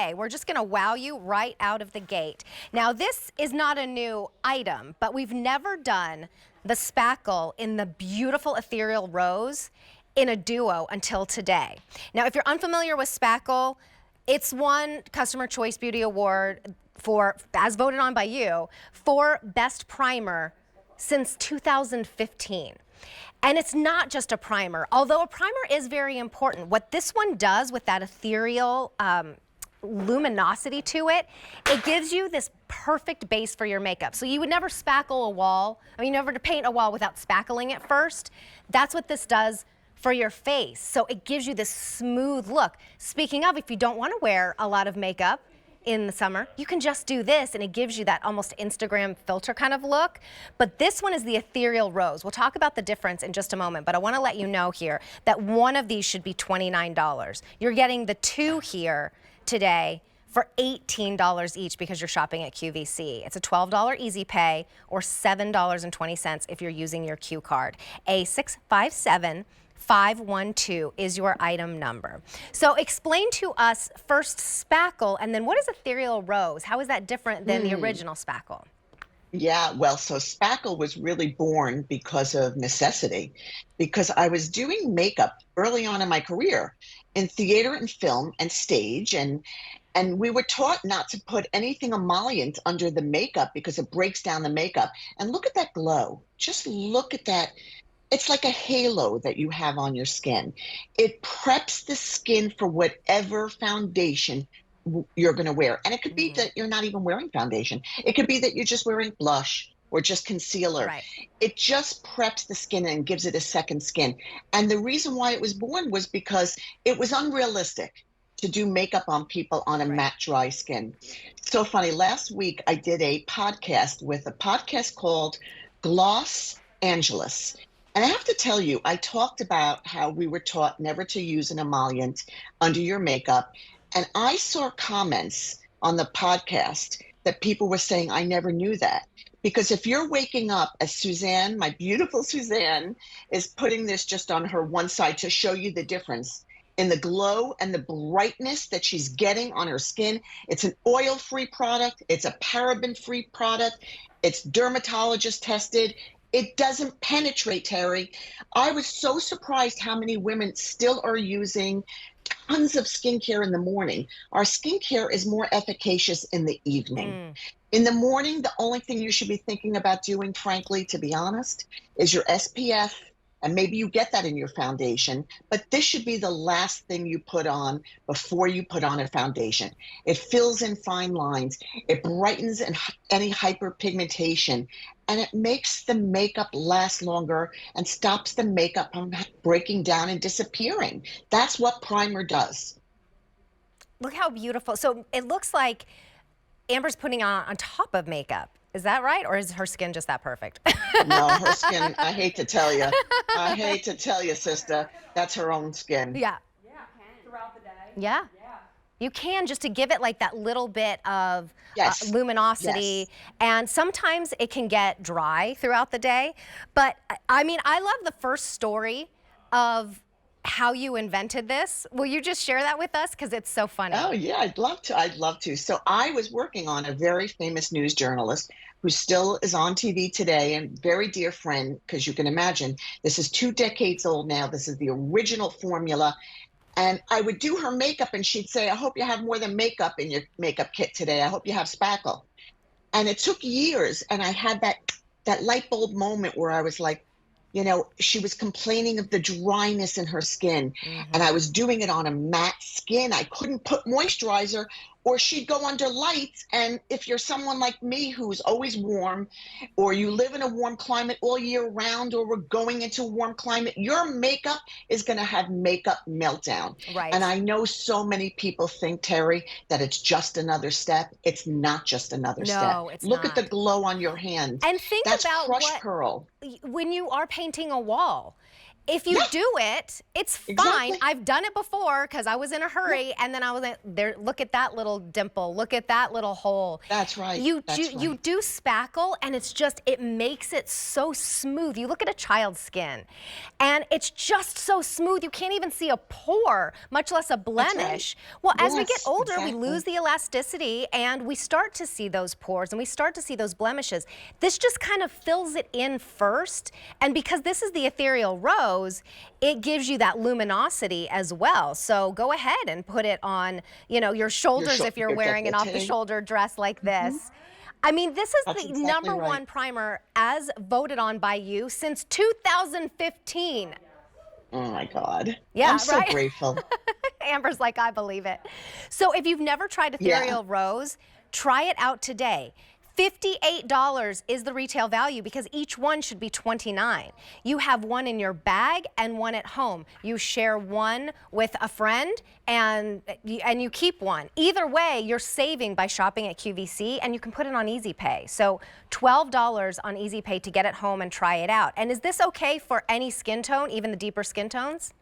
today. We're just gonna wow you right out of the gate. Now, this is not a new item, but we've never done the spackle in the beautiful Ethereal Rose in a duo until today. Now, if you're unfamiliar with spackle, it's won Customer Choice Beauty Award for, as voted on by you, for Best Primer since 2015. And it's not just a primer, although a primer is very important. What this one does with that ethereal luminosity to it, it gives you this perfect base for your makeup. So you would never spackle a wall. I mean, never to paint a wall without spackling it first. That's what this does for your face. So it gives you this smooth look. Speaking of, if you don't want to wear a lot of makeup in the summer, you can just do this and it gives you that almost Instagram filter kind of look. But this one is the Ethereal Rose. We'll talk about the difference in just a moment, but I want to let you know here that one of these should be $29. You're getting the two here today for $18 each because you're shopping at QVC. It's a $12 easy pay or $7.20 if you're using your Q card. A657512 is your item number. So explain to us first spackle, and then what is Ethereal Rose? How is that different than the original spackle? Yeah, well, so Spackle was really born because of necessity, because I was doing makeup early on in my career in theater and film and stage, and we were taught not to put anything emollient under the makeup because it breaks down the makeup. And look at that glow. Just look at that. It's like a halo that you have on your skin. It preps the skin for whatever foundation you're going to wear. And it could be that you're not even wearing foundation. It could be that you're just wearing blush or just concealer. Right. It just preps the skin and gives it a second skin. And the reason why it was born was because it was unrealistic to do makeup on people on a matte dry skin. So funny, last week I did a podcast with a podcast called Gloss Angeles. And I have to tell you, I talked about how we were taught never to use an emollient under your makeup. And I saw comments on the podcast that people were saying, I never knew that. Because if you're waking up as Suzanne, my beautiful Suzanne, is putting this just on her one side to show you the difference in the glow and the brightness that she's getting on her skin. It's an oil-free product. It's a paraben-free product. It's dermatologist tested. It doesn't penetrate, Terry. I was so surprised how many women still are using tons of skincare in the morning. Our skincare is more efficacious in the evening. In the morning, the only thing you should be thinking about doing, frankly, to be honest, is your SPF. And maybe you get that in your foundation, but this should be the last thing you put on before you put on a foundation. It fills in fine lines, it brightens any hyperpigmentation, and it makes the makeup last longer and stops the makeup from breaking down and disappearing. That's what primer does. Look how beautiful. So it looks like Amber's putting on top of makeup. Is that right? Or is her skin just that perfect? No, her skin, I hate to tell you. I hate to tell you, sister. That's her own skin. Yeah. Yeah, throughout the day. Yeah. You can, just to give it like that little bit of luminosity. Yes. And sometimes it can get dry throughout the day. But I mean, I love the first story of how you invented this. Will you just share that with us? Because it's so funny. Oh, yeah, I'd love to. I'd love to. So I was working on a very famous news journalist who still is on TV today and very dear friend, because you can imagine, this is 2 decades old now. This is the original formula. And I would do her makeup and she'd say, I hope you have more than makeup in your makeup kit today. I hope you have spackle. And it took years. And I had that light bulb moment where I was like, you know, she was complaining of the dryness in her skin, and I was doing it on a matte skin. I couldn't put moisturizer, or she'd go under lights. And if you're someone like me who's always warm, or you live in a warm climate all year round, or we're going into a warm climate, your makeup is going to have makeup meltdown. Right. And I know so many people think, Terry, that it's just another step. It's not just another step. No, it's Look not. at the glow on your hand. And think That's about crushed pearl. when you are painting a wall, if you do it, it's fine. Exactly. I've done it before because I was in a hurry, and then I was like, there. Look at that little dimple. Look at that little hole. That's right. You That's do, you right. do spackle, and it's just, it makes it so smooth. You look at a child's skin, and it's just so smooth. You can't even see a pore, much less a blemish. Right. Well, as we get Yes, older, exactly. we lose the elasticity, and we start to see those pores, and we start to see those blemishes. This just kind of fills it in first, and because this is the Ethereal Rose, it gives you that luminosity as well. So go ahead and put it on, you know, your shoulders if you're wearing an off-the-shoulder dress like this. I mean, this is That's the exactly #1 right. primer as voted on by you since 2015. Oh my God. Yeah, I'm so right? grateful. Amber's like, I believe it. So if you've never tried Ethereal Rose, try it out today. $58 is the retail value because each one should be $29. You have one in your bag and one at home. You share one with a friend and you keep one. Either way, you're saving by shopping at QVC, and you can put it on Easy Pay. So $12 on Easy Pay to get it home and try it out. And is this okay for any skin tone, even the deeper skin tones?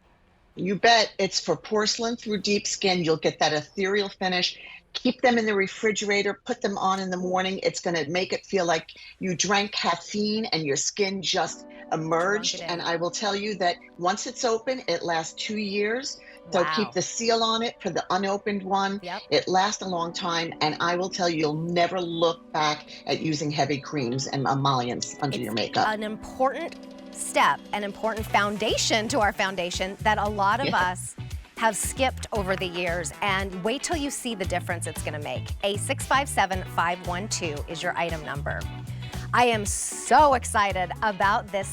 You bet. It's for porcelain through deep skin. You'll get that ethereal finish. Keep them in the refrigerator, put them on in the morning. It's going to make it feel like you drank caffeine and your skin just emerged. And I will tell you that once it's open, it lasts 2 years. So keep the seal on it for the unopened one. It lasts a long time. And I will tell you, you'll never look back at using heavy creams and emollients under your makeup. An important step, an important foundation to our foundation that a lot of us have skipped over the years, and wait till you see the difference it's going to make. A657512 is your item number. I am so excited about this